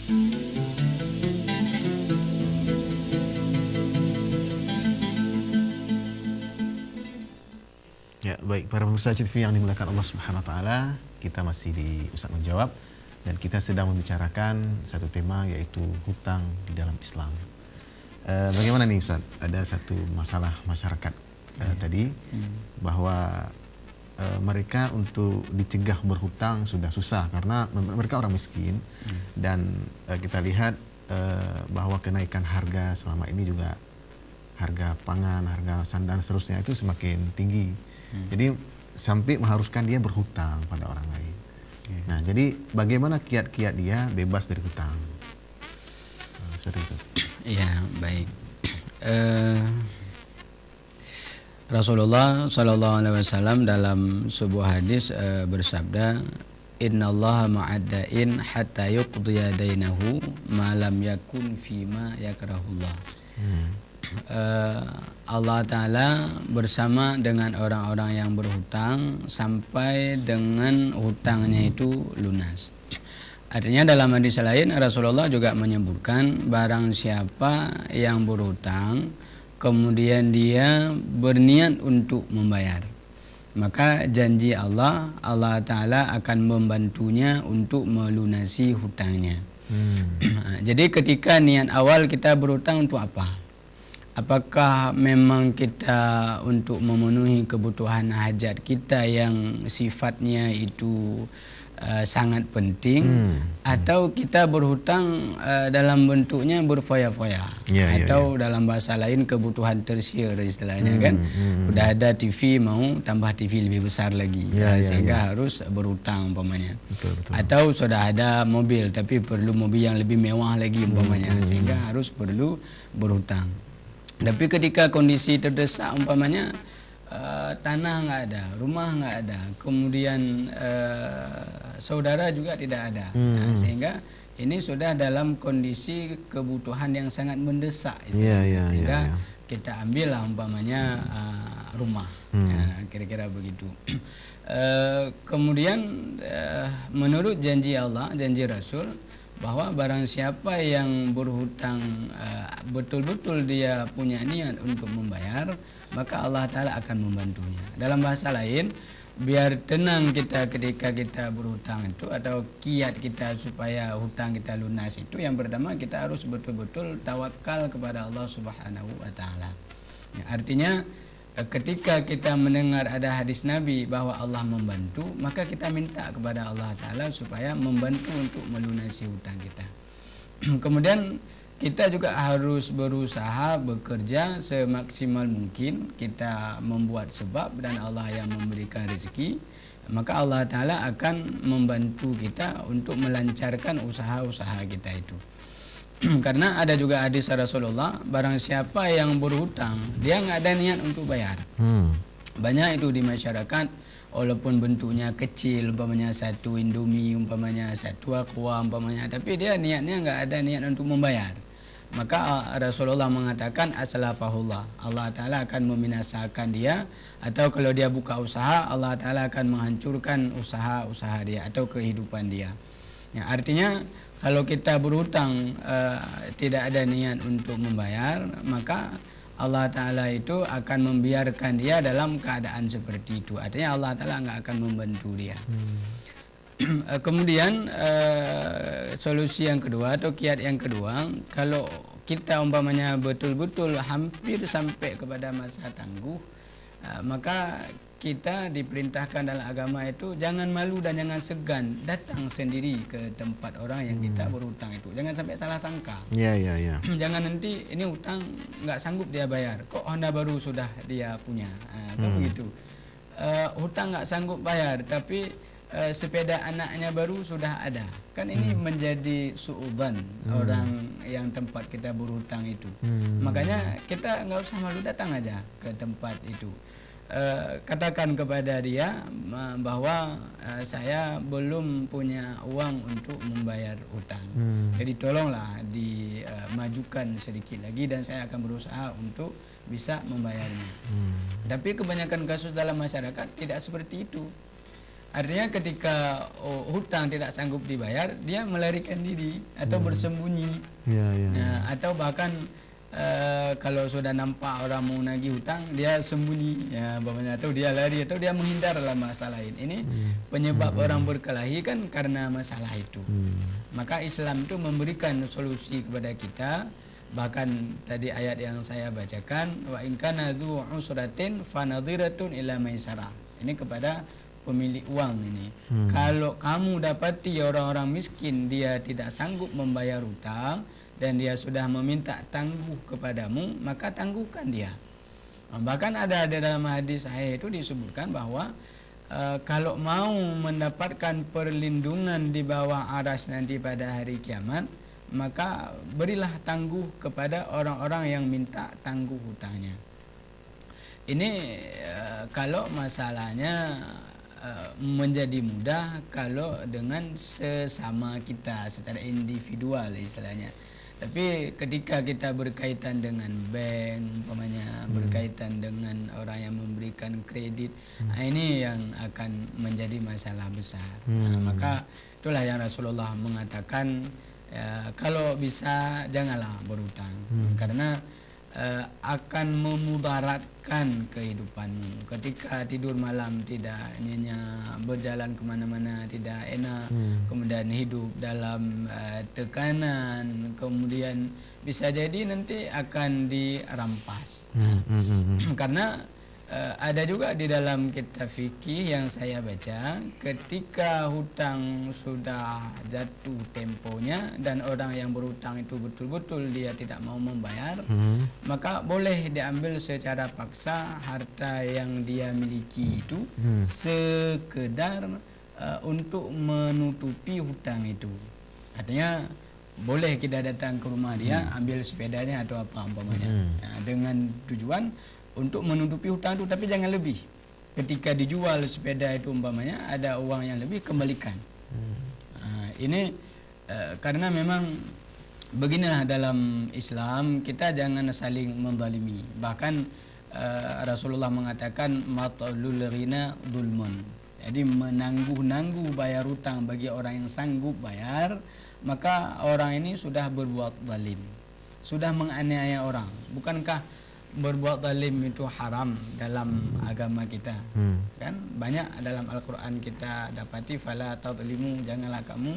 Ya, baik para pemirsa TV yang dimuliakan Allah Subhanahu wa taala, kita masih di Ustaz Menjawab dan kita sedang membicarakan satu tema yaitu hutang di dalam Islam. Bagaimana nih Ustaz? Ada satu masalah masyarakat tadi bahwa mereka untuk dicegah berhutang sudah susah karena mereka orang miskin dan kita lihat bahwa kenaikan harga selama ini juga harga pangan, harga sandang seterusnya itu semakin tinggi. Jadi sampai mengharuskan dia berhutang pada orang lain. Nah, jadi bagaimana kiat-kiat dia bebas dari hutang? Seperti itu. Iya, baik. Rasulullah Shallallahu Alaihi Wasallam dalam sebuah hadis bersabda, Innallaha ma'addain hatta yuqdiya dainahu ma lam yakun fima yakrahullah. Allah Ta'ala bersama dengan orang-orang yang berhutang sampai dengan hutangnya itu lunas. Artinya dalam hadis lain Rasulullah juga menyebutkan barang siapa yang berhutang kemudian dia berniat untuk membayar, maka janji Allah Ta'ala akan membantunya untuk melunasi hutangnya. Jadi ketika niat awal kita berhutang untuk apa? Apakah memang kita untuk memenuhi kebutuhan hajat kita yang sifatnya itu sangat penting, atau kita berhutang dalam bentuknya berfoya-foya, atau dalam bahasa lain kebutuhan tersier istilahnya kan. Udah ada TV mau tambah TV lebih besar lagi, sehingga harus berhutang umpamanya. Betul. Atau sudah ada mobil tapi perlu mobil yang lebih mewah lagi umpamanya, sehingga harus perlu berhutang. Tapi ketika kondisi terdesak umpamanya tanah nggak ada, rumah nggak ada, kemudian saudara juga tidak ada, sehingga ini sudah dalam kondisi kebutuhan yang sangat mendesak, sehingga kita ambil lah umpamanya rumah, kira-kira begitu. Kemudian menurut janji Allah, janji Rasul, bahwa barang siapa yang berhutang betul-betul dia punya niat untuk membayar, maka Allah Ta'ala akan membantunya. Dalam bahasa lain, biar tenang kita ketika kita berhutang itu, atau kiat kita supaya hutang kita lunas itu, yang pertama kita harus betul-betul tawakal kepada Allah Subhanahu wa Ta'ala. Ya, artinya ketika kita mendengar ada hadis Nabi bahwa Allah membantu, maka kita minta kepada Allah Ta'ala supaya membantu untuk melunasi hutang kita. Kemudian kita juga harus berusaha bekerja semaksimal mungkin, kita membuat sebab dan Allah yang memberikan rezeki, maka Allah Ta'ala akan membantu kita untuk melancarkan usaha-usaha kita itu. Karena ada juga hadis Rasulullah, barang siapa yang berhutang dia nggak ada niat untuk bayar. Banyak itu di masyarakat, walaupun bentuknya kecil, umpamanya satu Indomie, umpamanya satu aqua, umpamanya, tapi dia niatnya nggak ada niat untuk membayar. Maka Rasulullah mengatakan aslafahullah, Allah Ta'ala akan membinasakan dia, atau kalau dia buka usaha, Allah Ta'ala akan menghancurkan usaha-usaha dia atau kehidupan dia. Ya, artinya kalau kita berhutang tidak ada niat untuk membayar, maka Allah Ta'ala itu akan membiarkan dia dalam keadaan seperti itu. Artinya Allah Ta'ala nggak akan membantu dia. Kemudian solusi yang kedua atau kiat yang kedua, kalau kita umpamanya betul-betul hampir sampai kepada masa tangguh, maka kita diperintahkan dalam agama itu jangan malu dan jangan segan datang sendiri ke tempat orang yang kita berhutang itu. Jangan sampai salah sangka. Jangan nanti ini hutang nggak sanggup dia bayar, kok Honda baru sudah dia punya, begitu. Hutang nggak sanggup bayar, tapi sepeda anaknya baru sudah ada. Kan ini menjadi suudzon orang yang tempat kita berhutang itu. Makanya kita nggak usah malu, datang aja ke tempat itu. Katakan kepada dia bahwa saya belum punya uang untuk membayar hutang, jadi tolonglah dimajukan sedikit lagi dan saya akan berusaha untuk bisa membayarnya. Tapi kebanyakan kasus dalam masyarakat tidak seperti itu. Artinya ketika hutang tidak sanggup dibayar, dia melarikan diri atau bersembunyi. Ya, ya. Nah, atau bahkan kalau sudah nampak orang mau nagih hutang, dia sembunyi, ya, umpamanya, atau dia lari, atau dia menghindar dalam masalah ini. Ini penyebab orang berkelahi kan karena masalah itu. Maka Islam itu memberikan solusi kepada kita. Bahkan tadi ayat yang saya bacakan, wa in kana dzu usratin fanadhiratun ila maisarah. Ini kepada pemilik uang ini. Kalau kamu dapati orang-orang miskin dia tidak sanggup membayar hutang dan dia sudah meminta tangguh kepadamu, maka tangguhkan dia. Bahkan ada dalam hadis sahih itu disebutkan bahwa kalau mau mendapatkan perlindungan di bawah arsy nanti pada hari kiamat, maka berilah tangguh kepada orang-orang yang minta tangguh hutangnya. Ini kalau masalahnya menjadi mudah kalau dengan sesama kita secara individual istilahnya. Tapi ketika kita berkaitan dengan bank, umpamanya berkaitan dengan orang yang memberikan kredit, ini yang akan menjadi masalah besar. Maka itulah yang Rasulullah mengatakan, kalau bisa janganlah berhutang, karena akan memudaratkan kehidupanmu. Ketika tidur malam tidak nyenyak, berjalan kemana-mana tidak enak, kemudian hidup dalam tekanan, kemudian bisa jadi nanti akan dirampas. Karena ada juga di dalam kitab fikih yang saya baca, ketika hutang sudah jatuh temponya dan orang yang berhutang itu betul-betul dia tidak mau membayar, maka boleh diambil secara paksa harta yang dia miliki itu sekedar untuk menutupi hutang itu. Artinya boleh kita datang ke rumah dia, ambil sepedanya atau apa umpamanya, dengan tujuan untuk menutupi hutang itu, tapi jangan lebih. Ketika dijual sepeda itu umpamanya ada uang yang lebih, kembalikan. Ini karena memang beginilah dalam Islam, kita jangan saling menzalimi. Bahkan Rasulullah mengatakan matalul ghina dzulmun. Jadi menangguh-nangguh bayar hutang bagi orang yang sanggup bayar, maka orang ini sudah berbuat zalim, sudah menganiaya orang. Bukankah berbuat zalim itu haram dalam agama kita? Kan banyak dalam Al-Quran kita dapati, fala tadzlimu, janganlah kamu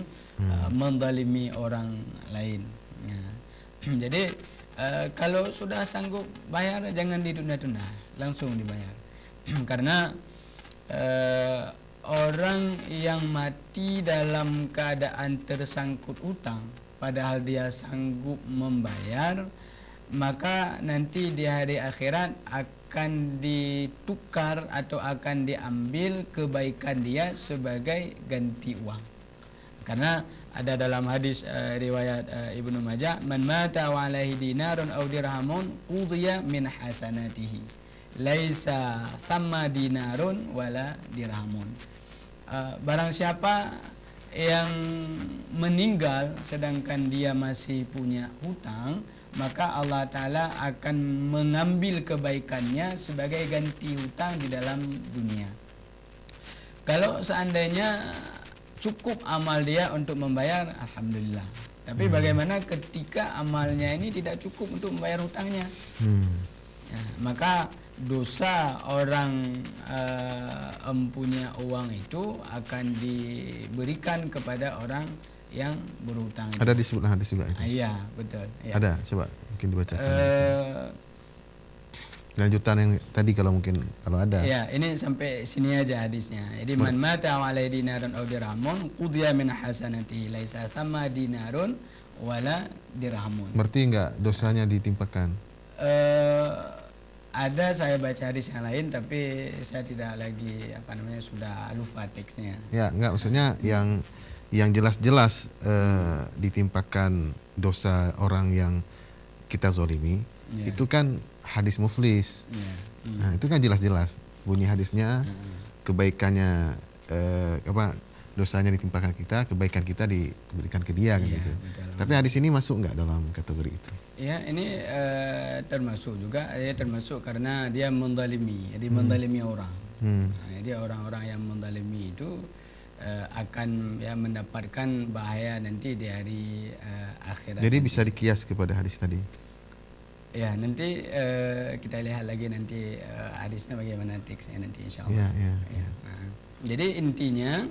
menzalimi orang lain. Jadi kalau sudah sanggup bayar, jangan ditunda-tunda, langsung dibayar. Karena orang yang mati dalam keadaan tersangkut utang padahal dia sanggup membayar, maka nanti di hari akhirat akan ditukar atau akan diambil kebaikan dia sebagai ganti uang. Karena ada dalam hadis riwayat Ibnu Majah, man mata wa alaihi dinarun aw dirhamun qudiya min hasanatihi laisa thamma dinarun wala dirhamun. Barang siapa yang meninggal sedangkan dia masih punya hutang, maka Allah Ta'ala akan mengambil kebaikannya sebagai ganti hutang di dalam dunia. Kalau seandainya cukup amal dia untuk membayar, alhamdulillah. Tapi bagaimana ketika amalnya ini tidak cukup untuk membayar hutangnya? Maka dosa orang mempunyai uang itu akan diberikan kepada orang yang berhutang. Ada disebutkan hadis juga itu? Iya, betul. Ya. Ada, coba mungkin dibacakan. Lanjutan yang tadi kalau ada. Ya, ini sampai sini aja hadisnya. Jadi man mata wa alaihi dinarun aw dirhamun qudiya min hasanatihi laisa thamma dinarun wala dirhamun. Berarti enggak dosanya ditimpakan? Ada saya baca hadis yang lain tapi saya tidak lagi sudah lupa teksnya. Ya, enggak, maksudnya yang jelas-jelas ditimpakan dosa orang yang kita zolimi, itu kan hadis muflis. Nah, itu kan jelas-jelas bunyi hadisnya, kebaikannya dosanya ditimpakan kita, kebaikan kita diberikan ke dia, gitu. Betul. Tapi hadis ini masuk nggak dalam kategori itu? Ya, ini termasuk juga, termasuk karena dia menzalimi, jadi menzalimi orang. Jadi orang-orang yang menzalimi itu akan ya mendapatkan bahaya nanti di hari akhirat. Jadi nanti. bisa dikias kepada hadis tadi. Ya, nanti kita lihat lagi nanti hadisnya bagaimana teksnya nanti insyaallah. Ya. Nah, jadi intinya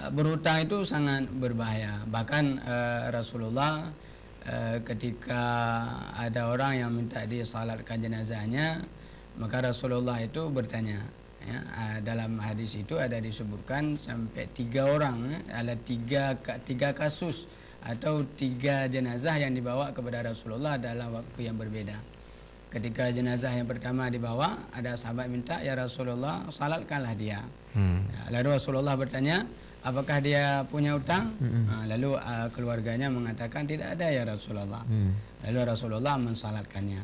berhutang itu sangat berbahaya. Bahkan Rasulullah ketika ada orang yang minta disalatkan jenazahnya, maka Rasulullah itu bertanya. Ya, dalam hadis itu ada disebutkan sampai 3 orang, ada tiga kasus atau 3 jenazah yang dibawa kepada Rasulullah dalam waktu yang berbeda. Ketika jenazah yang pertama dibawa, ada sahabat minta, ya Rasulullah, salatkanlah dia. Lalu Rasulullah bertanya, apakah dia punya utang? Lalu keluarganya mengatakan tidak ada ya Rasulullah. Lalu Rasulullah mensalatkannya.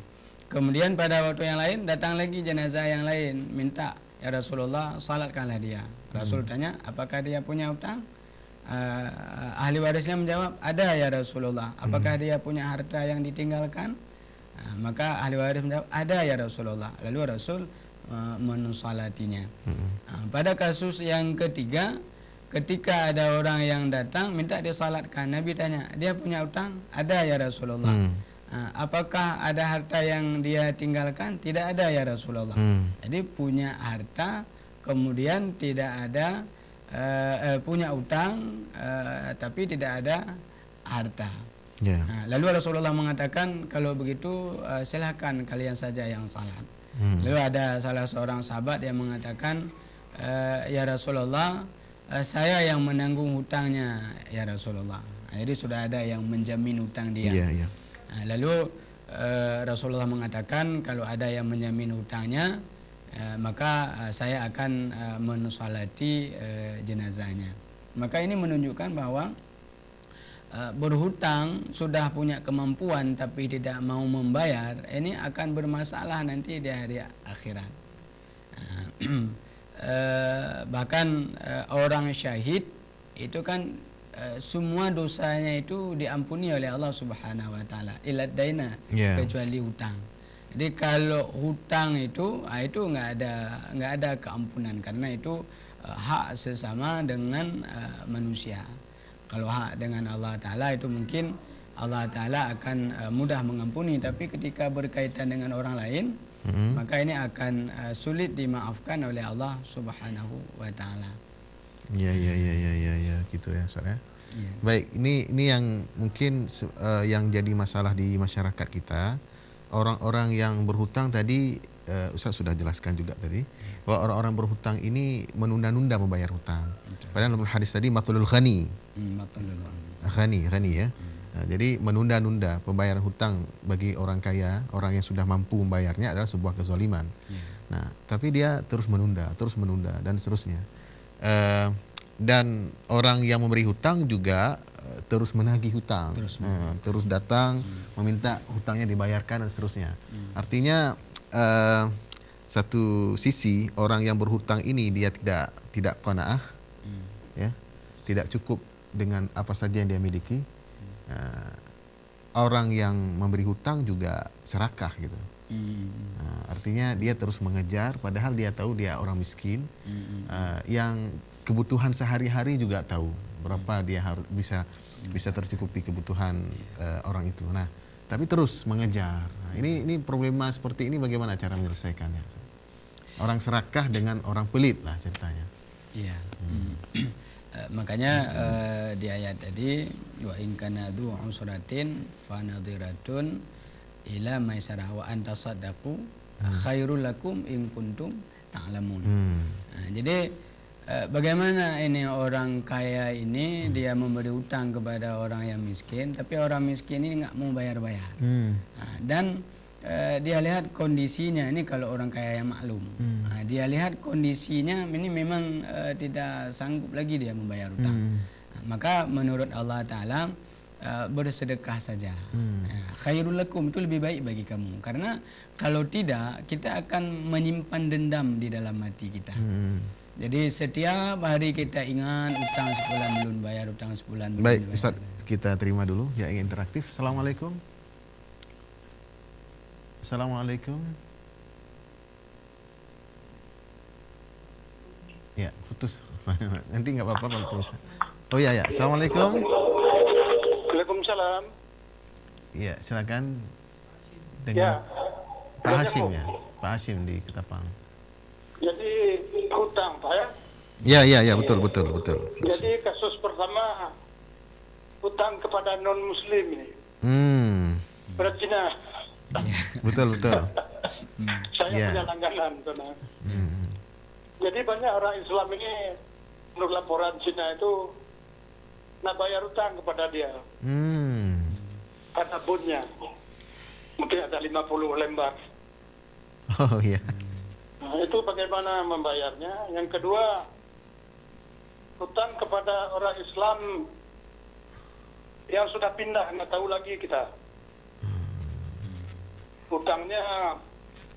Kemudian pada waktu yang lain datang lagi jenazah yang lain minta, ya Rasulullah, salatkanlah dia. Rasul tanya, apakah dia punya utang? Ahli warisnya menjawab, ada ya Rasulullah. Apakah dia punya harta yang ditinggalkan? Maka ahli waris menjawab, ada ya Rasulullah. Lalu Rasul mensalatinya. Pada kasus yang ketiga, ketika ada orang yang datang minta disalatkan, Nabi tanya, dia punya utang? Ada ya Rasulullah. Apakah ada harta yang dia tinggalkan? Tidak ada ya Rasulullah. Jadi punya harta, kemudian tidak ada punya utang, tapi tidak ada harta. Lalu Rasulullah mengatakan, kalau begitu silahkan kalian saja yang salat. Lalu ada salah seorang sahabat yang mengatakan, ya Rasulullah, saya yang menanggung hutangnya ya Rasulullah. Jadi sudah ada yang menjamin hutang dia. Lalu Rasulullah mengatakan, kalau ada yang menjamin hutangnya, maka saya akan mensolati jenazahnya. Maka ini menunjukkan bahwa berhutang sudah punya kemampuan tapi tidak mau membayar, ini akan bermasalah nanti di hari akhirat. Bahkan orang syahid itu kan semua dosanya itu diampuni oleh Allah Subhanahu wa taala, ilad daina, kecuali hutang. Jadi kalau hutang itu nggak ada keampunan, karena itu hak sesama dengan manusia. Kalau hak dengan Allah Ta'ala itu mungkin Allah Ta'ala akan mudah mengampuni, tapi ketika berkaitan dengan orang lain, maka ini akan sulit dimaafkan oleh Allah Subhanahu wa Ta'ala. Ya, gitu ya, Ustaz ya. Baik, ini yang mungkin yang jadi masalah di masyarakat kita. Orang-orang yang berhutang tadi, Ustaz sudah jelaskan juga tadi, bahwa orang-orang berhutang ini menunda-nunda membayar hutang. Padahal dalam hadis tadi matulul ghani. Ghani ya. Jadi menunda-nunda pembayaran hutang bagi orang kaya, orang yang sudah mampu membayarnya adalah sebuah kezaliman. Nah, tapi dia terus menunda dan seterusnya. Dan orang yang memberi hutang juga terus menagih hutang, terus datang meminta hutangnya dibayarkan dan seterusnya. Artinya satu sisi orang yang berhutang ini dia tidak qanaah, ya, tidak cukup dengan apa saja yang dia miliki. Orang yang memberi hutang juga serakah gitu. Artinya dia terus mengejar, padahal dia tahu dia orang miskin, yang kebutuhan sehari-hari juga tahu berapa dia harus bisa tercukupi kebutuhan orang itu. Nah, tapi terus mengejar. Nah, ini problema seperti ini bagaimana cara menyelesaikannya? Orang serakah dengan orang pelit lah ceritanya. Iya. Makanya di ayat tadi, wa in kana du usratin fa nadhiratun ila maisarah wa an tasaddaqu khairul lakum in kuntum ta'lamun. Jadi bagaimana ini orang kaya ini dia memberi hutang kepada orang yang miskin, tapi orang miskin ini nggak mau bayar-bayar. Dan dia lihat kondisinya ini, kalau orang kaya yang maklum, dia lihat kondisinya ini memang tidak sanggup lagi dia membayar hutang. Maka menurut Allah Ta'ala bersedekah saja. Khairul lakum, itu lebih baik bagi kamu, karena kalau tidak kita akan menyimpan dendam di dalam hati kita. Jadi setiap hari kita ingat utang sebulan belum bayar, utang sebulan belum bayar. Baik, Ustaz, kita terima dulu yang ingin interaktif. Assalamualaikum. Assalamualaikum. Ya, putus. Nanti nggak apa-apa kalau terus. Oh ya, ya. Assalamualaikum. Waalaikumsalam. Ya, silakan Ya. dengan Pak Hashim ya. Pak Hashim di Ketapang. Jadi hutang, Pak ya. Ya, ya, ya, betul. Jadi kasus pertama hutang kepada non Muslim ini. Pada Cina. Betul. Saya Ya. punya langganan sana. Jadi banyak orang Islam ini menurut laporan Cina itu nak bayar hutang kepada dia. Ada bunnya. Mungkin ada 50 lembar. Oh iya. Nah, itu bagaimana membayarnya. Yang kedua, hutang kepada orang Islam yang sudah pindah, nggak tahu lagi kita. Hutangnya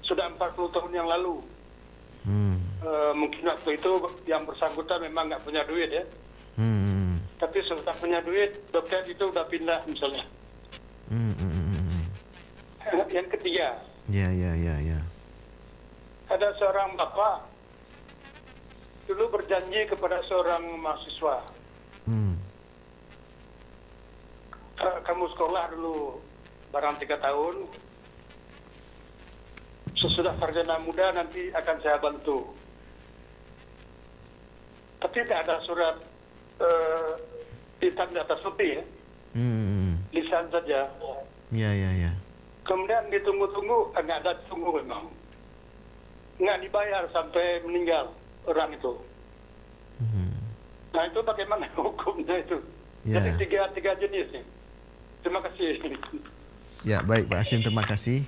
sudah 40 tahun yang lalu. Mungkin waktu itu yang bersangkutan memang nggak punya duit ya. Tapi sudah punya duit, dokter itu udah pindah misalnya. Yang ketiga, Ya. ada seorang bapak dulu berjanji kepada seorang mahasiswa, kamu sekolah dulu barang 3 tahun, sesudah sarjana muda nanti akan saya bantu. Tapi tidak ada surat hitam di atas putih ya, lisan saja. Ya. Kemudian ditunggu-tunggu, nggak ada tunggu memang. Nggak dibayar sampai meninggal orang itu. Nah itu bagaimana hukumnya itu? Ya. Jadi tiga jenis nih. Terima kasih. Ya, baik Pak Hashim, terima kasih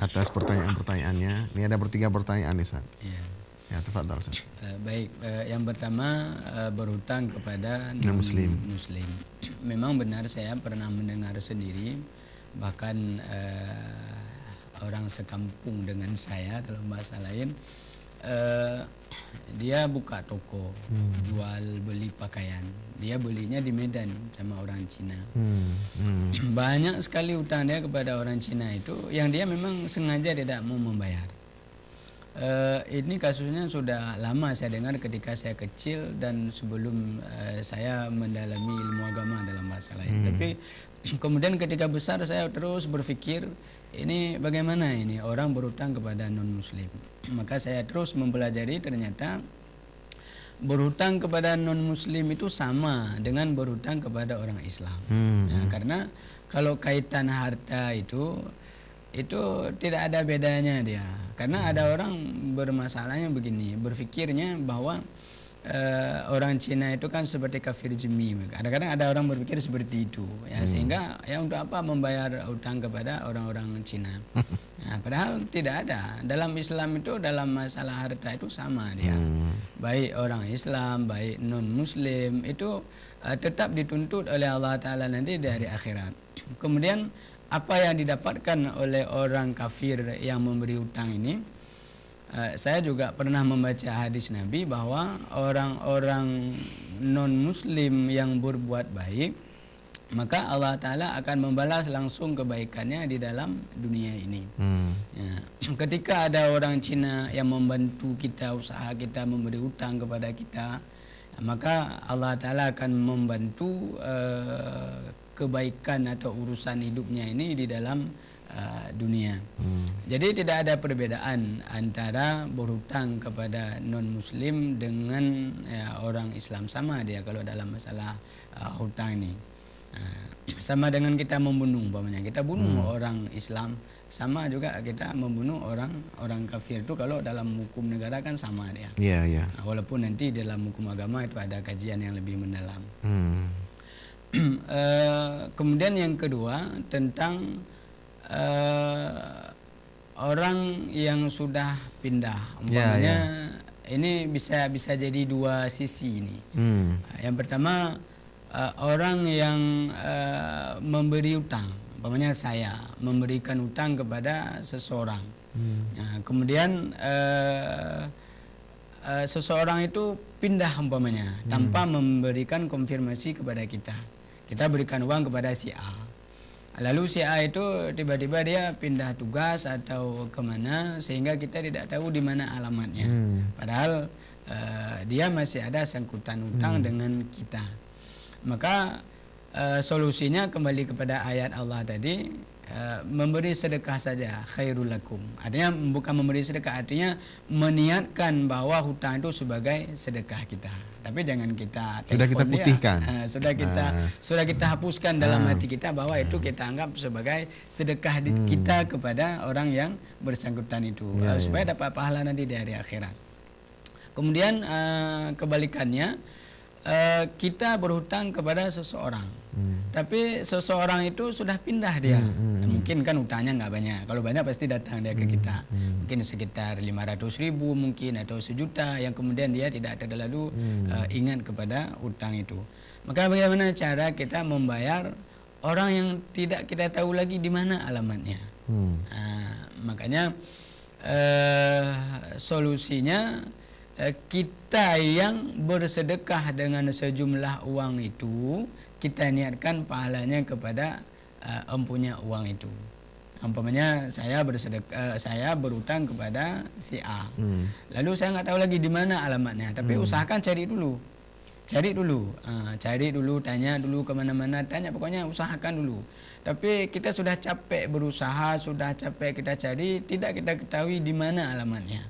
atas pertanyaan-pertanyaannya. Ini ada 3 pertanyaan nih, Ustaz. Ya, tafadhal, Ustaz. Baik, yang pertama berhutang kepada Non-Muslim. Muslim. Memang benar saya pernah mendengar sendiri, bahkan orang sekampung dengan saya dalam bahasa lain, dia buka toko jual beli pakaian. Dia belinya di Medan sama orang Cina. Banyak sekali hutang dia kepada orang Cina itu yang dia memang sengaja tidak mau membayar. Ini kasusnya sudah lama saya dengar ketika saya kecil dan sebelum saya mendalami ilmu agama dalam bahasa lain. Tapi kemudian ketika besar saya terus berpikir, ini bagaimana ini orang berhutang kepada non Muslim. Maka saya terus mempelajari, ternyata berhutang kepada non Muslim itu sama dengan berhutang kepada orang Islam. Nah, karena kalau kaitan harta itu tidak ada bedanya dia. Karena ada orang bermasalahnya begini, berpikirnya bahwa orang Cina itu kan seperti kafir zimmi. Kadang-kadang ada orang berpikir seperti itu, ya, sehingga ya untuk apa membayar utang kepada orang-orang Cina. Nah, padahal tidak ada. Dalam Islam itu dalam masalah harta itu sama dia. Baik orang Islam, baik non Muslim itu tetap dituntut oleh Allah Taala nanti dari akhirat. Kemudian apa yang didapatkan oleh orang kafir yang memberi utang ini, saya juga pernah membaca hadis Nabi bahwa orang-orang non-Muslim yang berbuat baik, maka Allah Ta'ala akan membalas langsung kebaikannya di dalam dunia ini. Ya, ketika ada orang Cina yang membantu kita, usaha kita, memberi utang kepada kita, maka Allah Ta'ala akan membantu kebaikan atau urusan hidupnya ini di dalam dunia. Jadi tidak ada perbedaan antara berhutang kepada non Muslim dengan orang Islam, sama dia kalau dalam masalah hutang ini. Sama dengan kita membunuh, umpamanya kita bunuh orang Islam, sama juga kita membunuh orang kafir itu kalau dalam hukum negara kan sama dia. Iya. Nah, walaupun nanti dalam hukum agama itu ada kajian yang lebih mendalam. Kemudian yang kedua tentang orang yang sudah pindah, umpamanya ini bisa jadi dua sisi ini. Yang pertama orang yang memberi utang, umpamanya saya memberikan utang kepada seseorang. Nah, kemudian seseorang itu pindah umpamanya tanpa memberikan konfirmasi kepada kita. Kita berikan uang kepada si A. Lalu si A itu tiba-tiba dia pindah tugas atau kemana sehingga kita tidak tahu di mana alamatnya. Padahal dia masih ada sangkutan hutang dengan kita. Maka solusinya kembali kepada ayat Allah tadi, memberi sedekah saja khairul lakum. Artinya bukan memberi sedekah, artinya meniatkan bahwa hutang itu sebagai sedekah kita. Tapi jangan kita sudah kita putihkan. Sudah kita hapuskan dalam hati kita bahwa itu kita anggap sebagai sedekah kita kepada orang yang bersangkutan itu, supaya dapat pahala nanti di hari akhirat. Kemudian kebalikannya, kita berhutang kepada seseorang, tapi seseorang itu sudah pindah dia. Mungkin kan hutangnya nggak banyak. Kalau banyak pasti datang dia ke kita. Mungkin sekitar 500.000 mungkin atau 1 juta, yang kemudian dia tidak terlalu ingat kepada hutang itu. Maka bagaimana cara kita membayar orang yang tidak kita tahu lagi di mana alamatnya? Makanya solusinya, kita yang bersedekah dengan sejumlah uang itu, kita niatkan pahalanya kepada empunya uang itu. Umpamanya saya bersedekah, saya berutang kepada si A, lalu saya nggak tahu lagi di mana alamatnya, tapi usahakan cari dulu, tanya dulu kemana-mana, tanya, pokoknya usahakan dulu. Tapi kita sudah capek berusaha, sudah capek kita cari, tidak kita ketahui di mana alamatnya.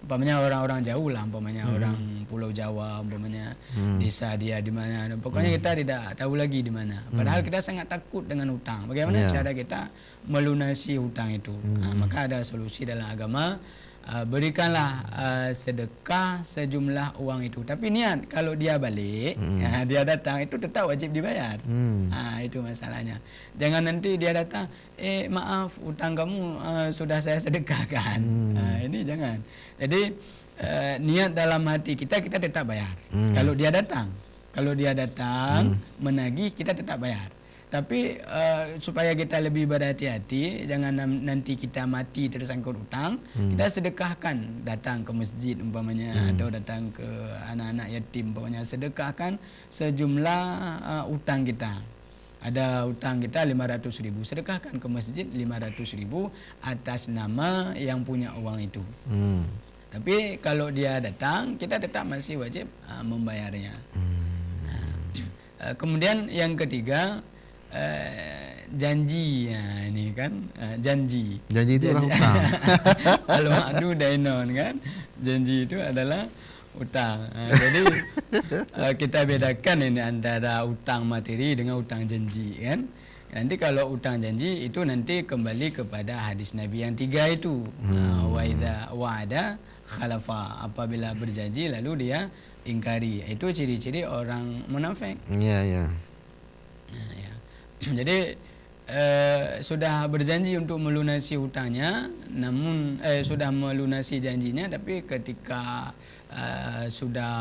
Umpamanya orang-orang jauh lah, umpamanya orang Pulau Jawa, umpamanya desa dia di mana, pokoknya kita tidak tahu lagi di mana. Padahal kita sangat takut dengan hutang. Bagaimana cara kita melunasi hutang itu? Maka ada solusi dalam agama. Berikanlah sedekah sejumlah uang itu, tapi niat kalau dia balik, dia datang, itu tetap wajib dibayar. Itu masalahnya. Jangan nanti dia datang, maaf, utang kamu sudah saya sedekahkan. Ini jangan. Jadi niat dalam hati kita tetap bayar. Kalau dia datang menagih, kita tetap bayar. Tapi supaya kita lebih berhati-hati, jangan nanti kita mati tersangkut hutang, kita sedekahkan, datang ke masjid umpamanya, atau datang ke anak-anak yatim umpamanya, sedekahkan sejumlah hutang kita. Ada hutang kita 500.000, sedekahkan ke masjid 500.000 atas nama yang punya uang itu. Tapi kalau dia datang, kita tetap masih wajib membayarnya. Kemudian yang ketiga, janji. Ini kan janji itu orang hutang. Kalau ma'du dainon kan, janji itu adalah utang. Jadi kita bedakan ini antara utang materi dengan utang janji kan. Nanti kalau utang janji itu nanti kembali kepada hadis Nabi yang 3 itu. Wa idza wa'ada khalafa, apabila berjanji lalu dia ingkari. Itu ciri-ciri orang munafik. Iya. Jadi sudah berjanji untuk melunasi hutangnya, namun sudah melunasi janjinya, tapi ketika sudah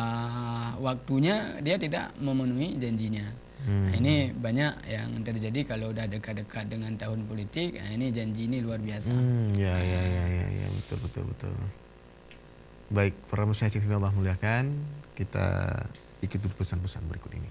waktunya dia tidak memenuhi janjinya. Ini banyak yang terjadi kalau udah dekat-dekat dengan tahun politik. Ini janji ini luar biasa. Ya, betul. Baik, para musyaikh yang Allah muliakan, kita ikuti pesan-pesan berikut ini.